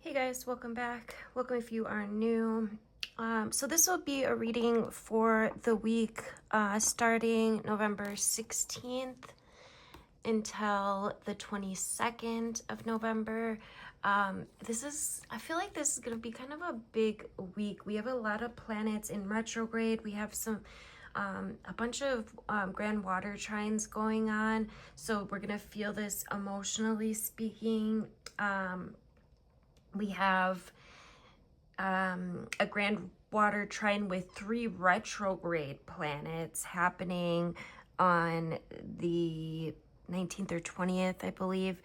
Hey guys, welcome back. Welcome if you are new. So this will be a reading for the week starting November 16th until the 22nd of November. I feel like this is going to be kind of a big week. We have a lot of planets in retrograde. We have a bunch of grand water trines going on. So we're going to feel this emotionally speaking. We have a grand water trine with 3 retrograde planets happening on the 19th or 20th, I believe,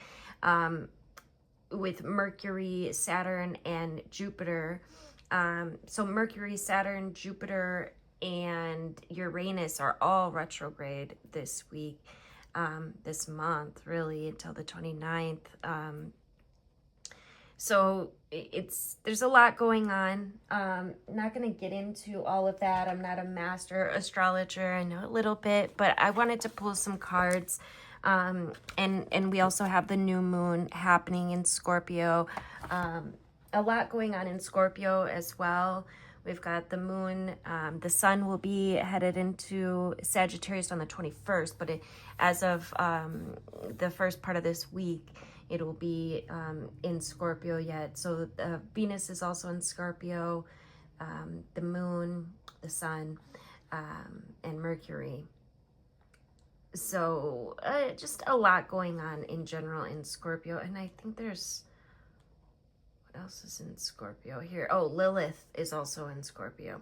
with Mercury, Saturn, and Jupiter. So Mercury, Saturn, Jupiter, and Uranus are all retrograde this week, this month, really, until the 29th. So there's a lot going on. Not going to get into all of that. I'm not a master astrologer. I know a little bit, but I wanted to pull some cards. And we also have the new moon happening in Scorpio. A lot going on in Scorpio as well. We've got the moon. The sun will be headed into Sagittarius on the 21st, but as of the first part of this week, it will be in Scorpio yet. So Venus is also in Scorpio, the moon, the sun, and Mercury. So just a lot going on in general in Scorpio. And I think there's, what else is in Scorpio here? Oh, Lilith is also in Scorpio.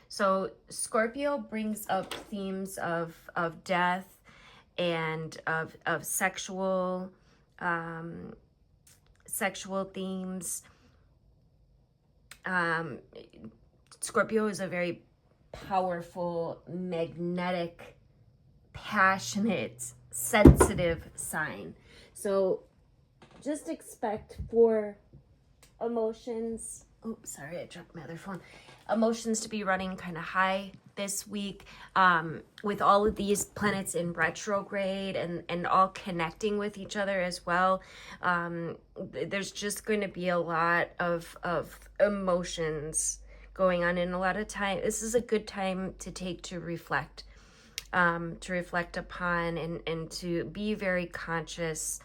So Scorpio brings up themes of death and of sexual themes. Scorpio is a very powerful, magnetic, passionate, sensitive sign. So just expect for emotions. Oops, sorry, I dropped my other phone. Emotions to be running kind of high this week, with all of these planets in retrograde and all connecting with each other as well. There's just going to be a lot of emotions going on, and a lot of time. This is a good time to take to reflect upon and to be very conscious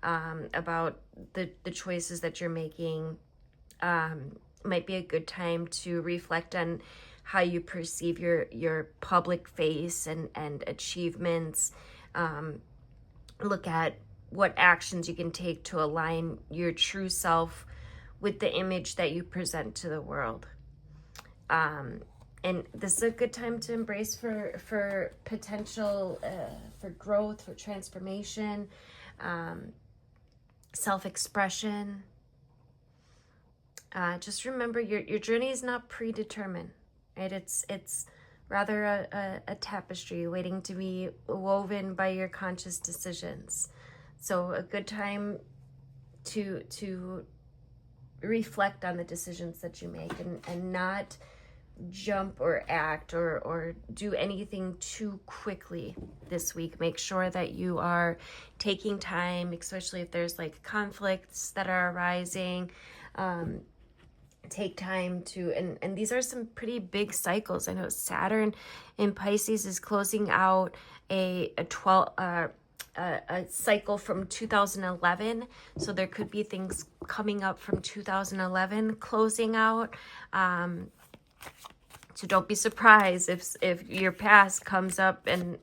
about the choices that you're making. Might be a good time to reflect on how you perceive your public face and achievements. Look at what actions you can take to align your true self with the image that you present to the world. And this is a good time to embrace for potential, for growth, for transformation, self-expression. Just remember your journey is not predetermined, right? It's rather a tapestry waiting to be woven by your conscious decisions. So a good time to reflect on the decisions that you make and not jump or act or do anything too quickly this week. Make sure that you are taking time, especially if there's like conflicts that are arising. Take time to, and these are some pretty big cycles. I know Saturn in Pisces is closing out a cycle from 2011. So there could be things coming up from 2011 closing out. So don't be surprised if your past comes up and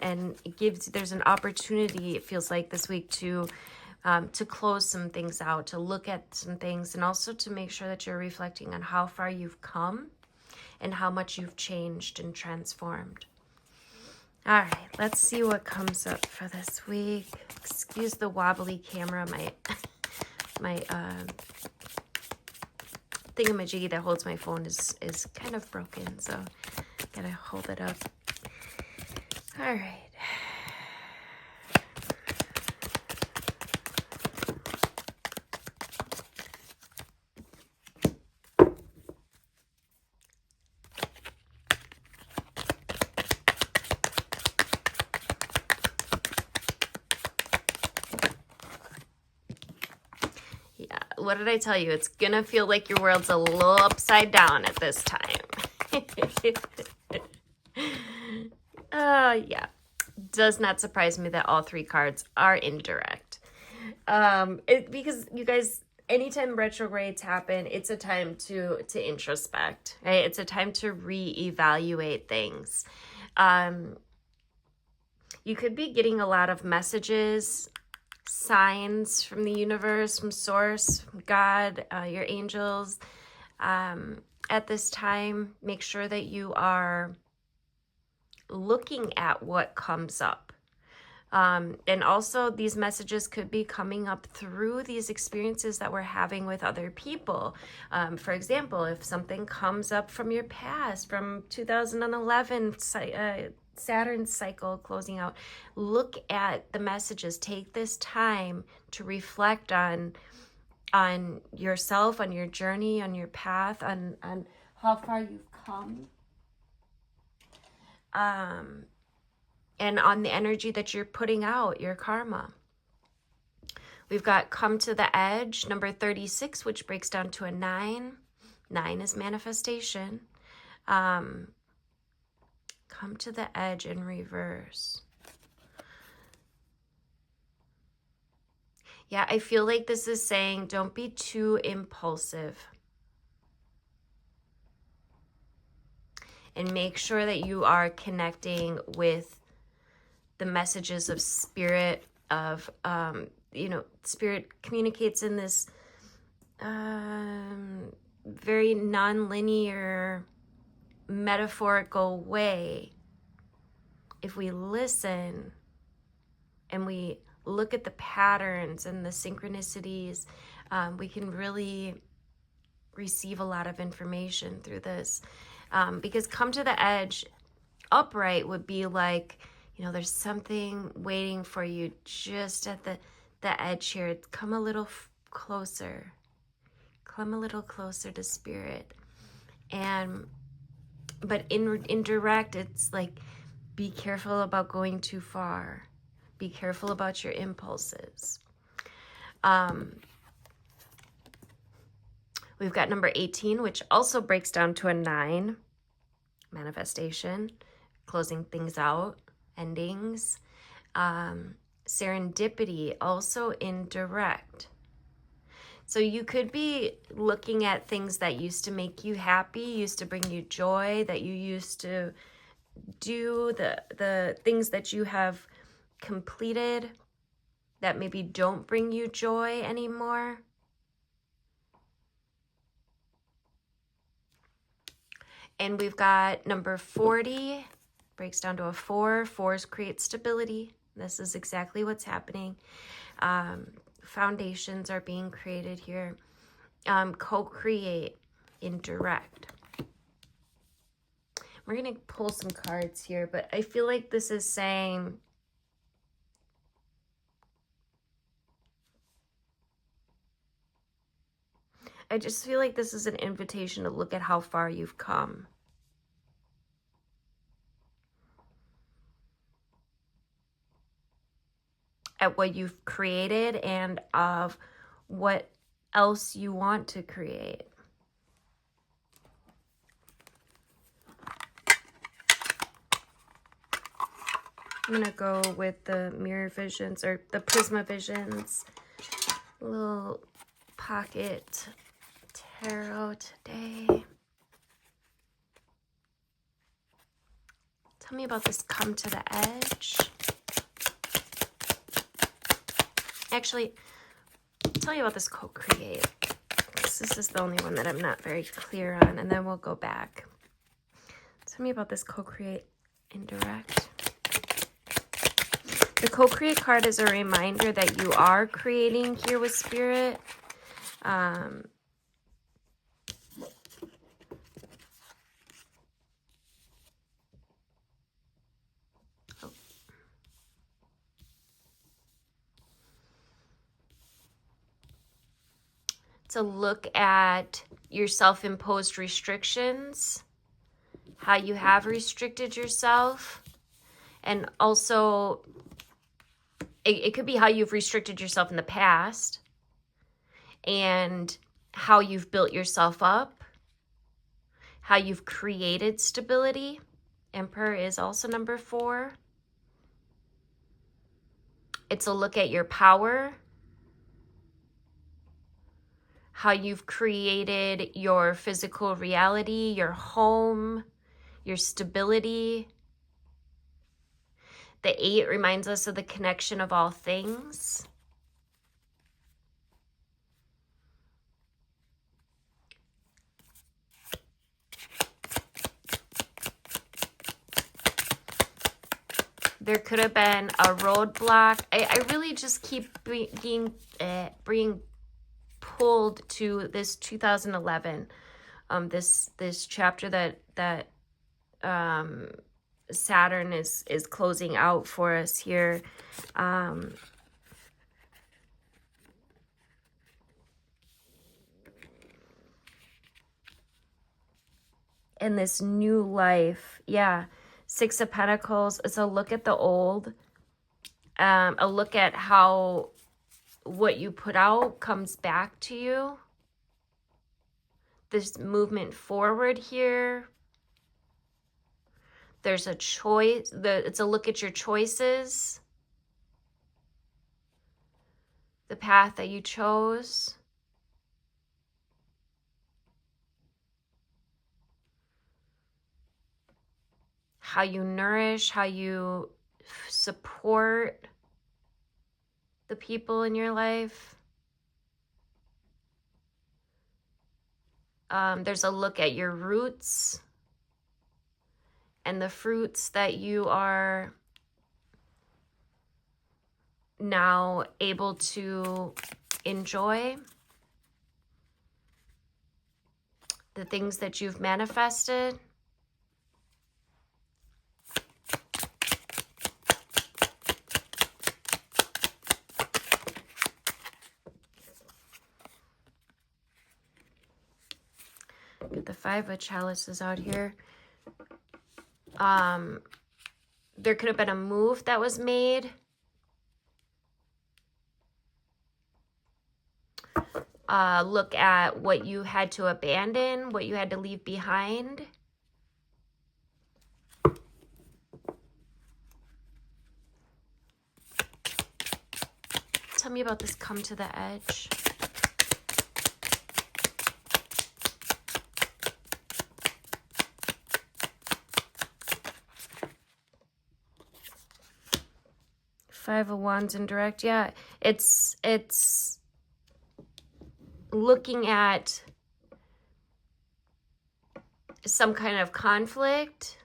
there's an opportunity, it feels like this week, to close some things out, to look at some things, and also to make sure that you're reflecting on how far you've come and how much you've changed and transformed. All right, let's see what comes up for this week. Excuse the wobbly camera. My thingamajiggy that holds my phone is kind of broken, so gotta hold it up. All right. what did I tell you? It's gonna feel like your world's a little upside down at this time. Yeah. Does not surprise me that all three cards are indirect. Because you guys, anytime retrogrades happen, it's a time to introspect, right? It's a time to reevaluate things. You could be getting a lot of messages, signs from the universe, from source, from God, your angels. At this time, make sure that you are looking at what comes up. And also these messages could be coming up through these experiences that we're having with other people. For example, if something comes up from your past, from 2011, Saturn cycle closing out, look at the messages. Take this time to reflect on yourself, on your journey, on your path, on how far you've come. And on the energy that you're putting out, your karma. We've got come to the edge, number 36, which breaks down to a 9. 9 is manifestation. Come to the edge in reverse. Yeah, I feel like this is saying don't be too impulsive. And make sure that you are connecting with the messages of spirit, of, spirit communicates in this very non-linear, metaphorical way. If we listen and we look at the patterns and the synchronicities, we can really receive a lot of information through this. Because come to the edge, upright would be like, there's something waiting for you just at the edge here. Come a little closer. Come a little closer to spirit. But in direct, it's like, be careful about going too far. Be careful about your impulses. We've got number 18, which also breaks down to a 9. Manifestation, closing things out, endings. Serendipity, also indirect. So you could be looking at things that used to make you happy, used to bring you joy, that you used to do, the things that you have completed that maybe don't bring you joy anymore. And we've got number 40, breaks down to a 4. 4s create stability. This is exactly what's happening. Foundations are being created here. Co-create, indirect. We're going to pull some cards here, but I feel like this is saying, I just feel like this is an invitation to look at how far you've come. At what you've created and of what else you want to create. I'm going to go with the mirror visions or the prisma visions. A little pocket tarot today. Tell me about this come to the edge. Actually, tell you about this co-create. This is the only one that I'm not very clear on, and then we'll go back. Tell me about this co-create indirect. The co-create card is a reminder that you are creating here with spirit. To look at your self-imposed restrictions, how you have restricted yourself, and also it could be how you've restricted yourself in the past, and how you've built yourself up, how you've created stability. Emperor is also number 4. It's a look at your power, how you've created your physical reality, your home, your stability. The 8 reminds us of the connection of all things. There could have been a roadblock. I really just keep being pulled to this 2011, this chapter that Saturn is closing out for us here. And this new life, yeah. 6 of Pentacles is a look at the old, a look at how what you put out comes back to you. This movement forward here. There's a choice. It's a look at your choices. The path that you chose. How you nourish, how you support the people in your life. There's a look at your roots and the fruits that you are now able to enjoy. The things that you've manifested. Get the 5 of Chalices out here. There could have been a move that was made. Look at what you had to abandon, what you had to leave behind. Tell me about this come to the edge. Five of Wands in direct. Yeah, it's looking at some kind of conflict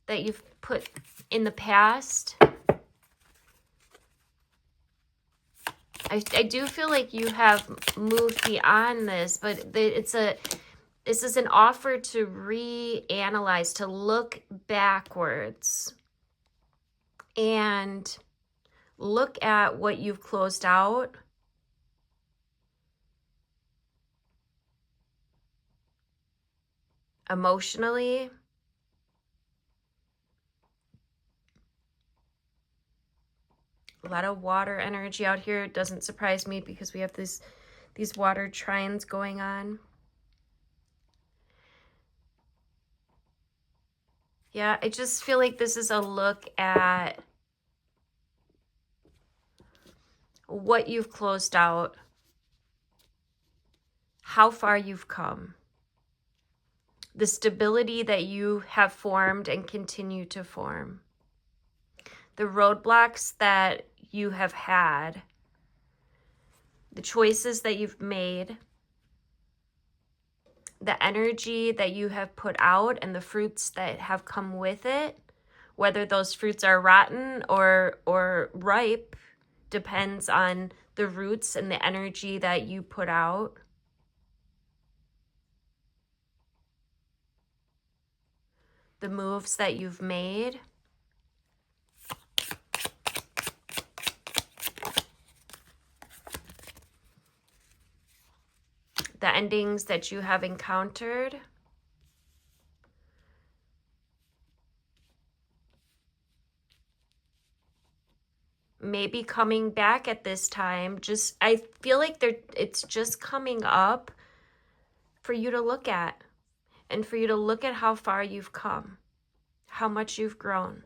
that you've put in the past. I do feel like you have moved beyond this, but this is an offer to reanalyze, to look backwards and look at what you've closed out. Emotionally. A lot of water energy out here. It doesn't surprise me because we have these water trines going on. Yeah, I just feel like this is a look at what you've closed out, how far you've come, the stability that you have formed and continue to form, the roadblocks that you have had, the choices that you've made, the energy that you have put out and the fruits that have come with it. Whether those fruits are rotten or ripe depends on the roots and the energy that you put out. The moves that you've made. The endings that you have encountered. may be coming back at this time. I feel like it's just coming up for you to look at, and for you to look at how far you've come, how much you've grown.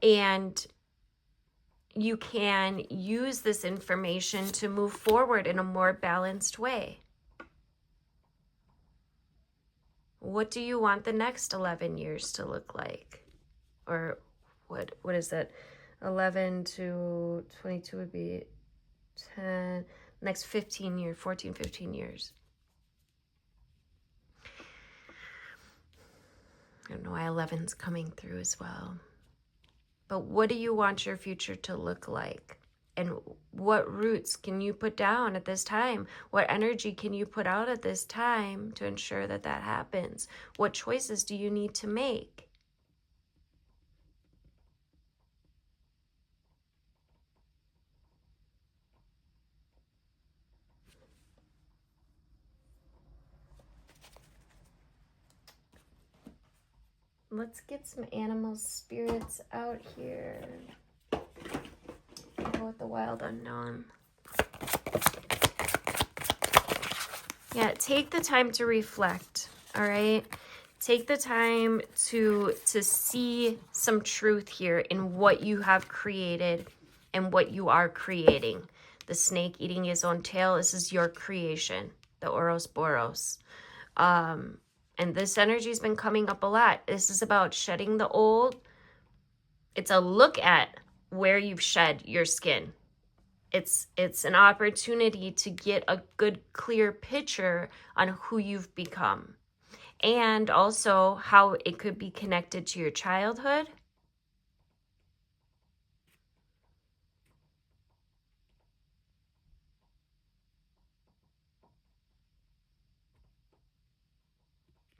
And you can use this information to move forward in a more balanced way. What do you want the next 11 years to look like? Or what is that? 11 to 22 would be 10, next 15 years, 14, 15 years. I don't know why 11's coming through as well. But what do you want your future to look like? And what roots can you put down at this time? What energy can you put out at this time to ensure that that happens? What choices do you need to make? Let's get some animal spirits out here. Go with the wild unknown. Yeah, take the time to reflect, all right? Take the time to see some truth here in what you have created and what you are creating. The snake eating his own tail, this is your creation, the Ouroboros. And this energy has been coming up a lot. This is about shedding the old. It's a look at where you've shed your skin. It's an opportunity to get a good, clear picture on who you've become. And also how it could be connected to your childhood.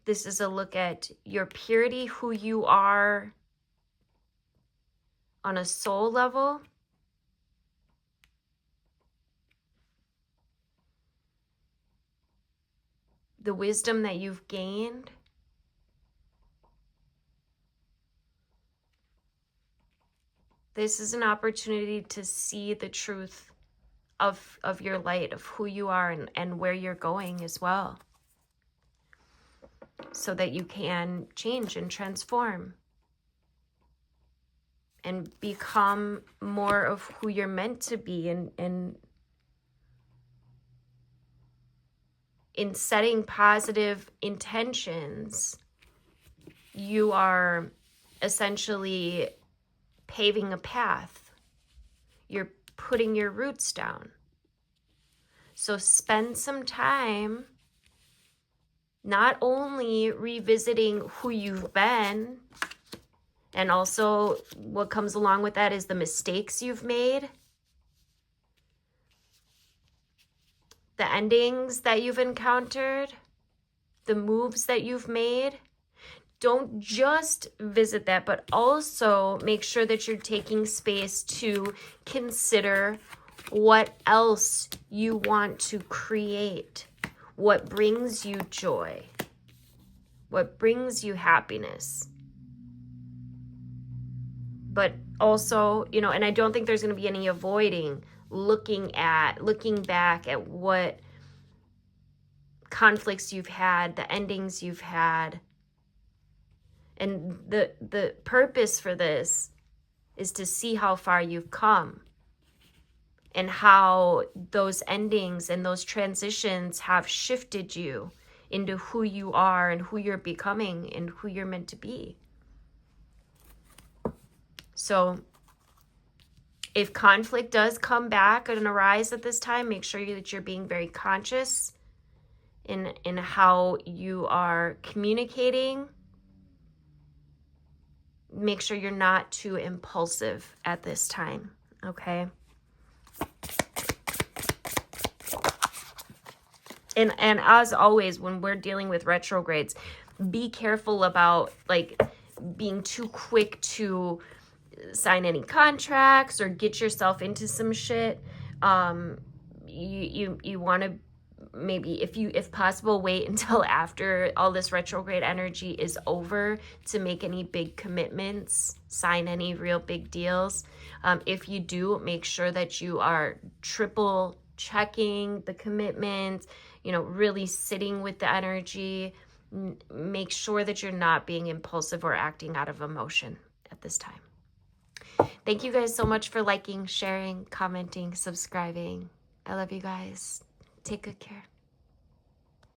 This is a look at your purity, who you are on a soul level. The wisdom that you've gained. This is an opportunity to see the truth of your light, of who you are and where you're going as well. So that you can change and transform and become more of who you're meant to be, and in setting positive intentions, you are essentially paving a path. You're putting your roots down. So spend some time not only revisiting who you've been, and also what comes along with that is the mistakes you've made, the endings that you've encountered, the moves that you've made. Don't just visit that, but also make sure that you're taking space to consider what else you want to create. What brings you joy? What brings you happiness? But also, and I don't think there's going to be any avoiding looking back at what conflicts you've had, the endings you've had. And the purpose for this is to see how far you've come and how those endings and those transitions have shifted you into who you are and who you're becoming and who you're meant to be. So if conflict does come back and arise at this time, make sure that you're being very conscious in how you are communicating. Make sure you're not too impulsive at this time, okay? And as always, when we're dealing with retrogrades, be careful about being too quick to sign any contracts or get yourself into some shit. You want to maybe if possible, wait until after all this retrograde energy is over to make any big commitments, sign any real big deals. If you do, make sure that you are triple checking the commitment, really sitting with the energy. Make sure that you're not being impulsive or acting out of emotion at this time. Thank you guys so much for liking, sharing, commenting, subscribing. I love you guys. Take good care.